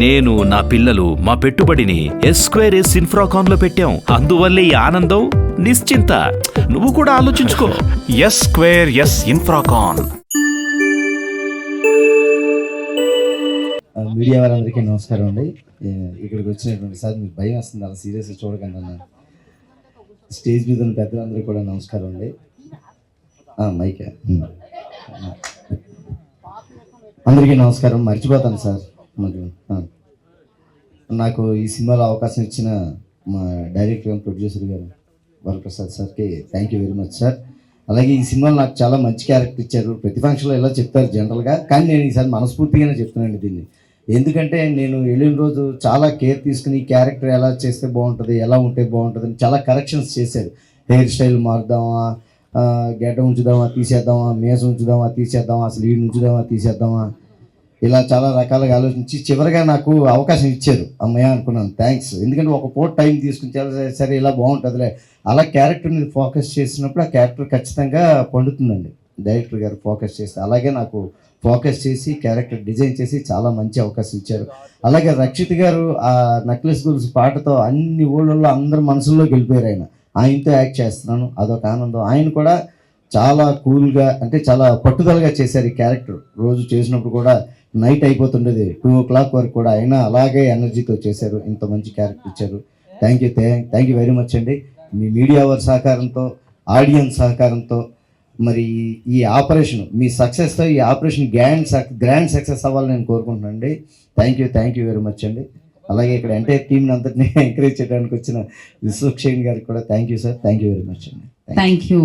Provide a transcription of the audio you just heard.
నేను, నా పిల్లలు మా పెట్టుబడిని ఎస్2ఎస్ ఇన్ఫ్రాకాన్ లో పెట్టాం. అందువల్లే ఈ ఆనందం, నిశ్చింత. నువ్వు కూడా ఆలోచించుకో. ఎస్2ఎస్ ఇన్ఫ్రాకాన్. మీడియా వారందరికీ నమస్కారం అండి. ఇక్కడికి వచ్చినటువంటి సార్ మీకు భయం వస్తుంది, అలా సీరియస్గా చూడకండి అన్న. స్టేజ్ మీద ఉన్న పెద్దలందరికీ కూడా నమస్కారం అండి. మైకే అందరికీ నమస్కారం. మర్చిపోతాను సార్. నాకు ఈ సినిమాలో అవకాశం ఇచ్చిన మా డైరెక్టర్ అండ్ ప్రొడ్యూసర్ గారు వరప్రసాద్ సార్కి thank you very much sir. అలాగే ఈ సినిమాలో నాకు చాలా మంచి క్యారెక్టర్ ఇచ్చారు. ప్రతి ఫంక్షన్లో ఇలా చెప్తారు జనరల్గా, కానీ నేను ఈసారి మనస్ఫూర్తిగానే చెప్తున్నాను దీన్ని. ఎందుకంటే నేను వెళ్ళిన రోజు చాలా కేర్ తీసుకుని ఈ క్యారెక్టర్ ఎలా చేస్తే బాగుంటుంది, ఎలా ఉంటే బాగుంటుంది అని చాలా కరెక్షన్స్ చేశారు. హెయిర్ స్టైల్ మారుదామా, గెడ్డ ఉంచుదామా తీసేద్దామా, మేసం ఉంచుదామా తీసేద్దామా, అసలు ఈ ఉంచుదామా తీసేద్దామా, ఇలా చాలా రకాలుగా ఆలోచించి చివరిగా నాకు అవకాశం ఇచ్చారు. అమ్మయ్య అనుకున్నాను, థ్యాంక్స్. ఎందుకంటే ఒక పూట టైం తీసుకుని చాలా సరే ఇలా బాగుంటుందిలే, అలా క్యారెక్టర్ మీద ఫోకస్ చేసినప్పుడు ఆ క్యారెక్టర్ ఖచ్చితంగా పండుతుందండి. డైరెక్టర్ గారు ఫోకస్ చేస్తే అలాగే నాకు ఫోకస్ చేసి క్యారెక్టర్ డిజైన్ చేసి చాలా మంచి అవకాశం ఇచ్చారు. అలాగే రక్షిత్ గారు ఆ నక్లెస్ గొలుసు పాటతో అన్ని ఊళ్ళల్లో అందరి మనసుల్లోకి వెళ్ళిపోయారు. ఆయనతో యాక్ట్ చేస్తున్నాను, అదొక ఆనందం. ఆయన కూడా చాలా కూల్గా, అంటే చాలా పట్టుదలగా చేశారు ఈ క్యారెక్టర్. రోజు చేసినప్పుడు కూడా నైట్ అయిపోతుండేది 2 o'clock వరకు కూడా అయినా అలాగే ఎనర్జీతో చేశారు. ఇంత మంచి క్యారెక్టర్ ఇచ్చారు. థ్యాంక్ యూ వెరీ మచ్ అండి. మీ మీడియా వారి సహకారంతో, ఆడియన్స్ సహకారంతో, మరి ఈ ఆపరేషన్ మీ సక్సెస్తో ఈ ఆపరేషన్ గ్రాండ్ సక్సెస్ అవ్వాలని నేను కోరుకుంటున్నాను అండి. థ్యాంక్ యూ వెరీ మచ్ అండి. అలాగే ఇక్కడ ఎంటైర్ టీంని అందరినీ ఎంకరేజ్ చేయడానికి వచ్చిన విశ్వక్షేణ్ గారికి కూడా thank you sir. Thank you very much అండి. Thank you.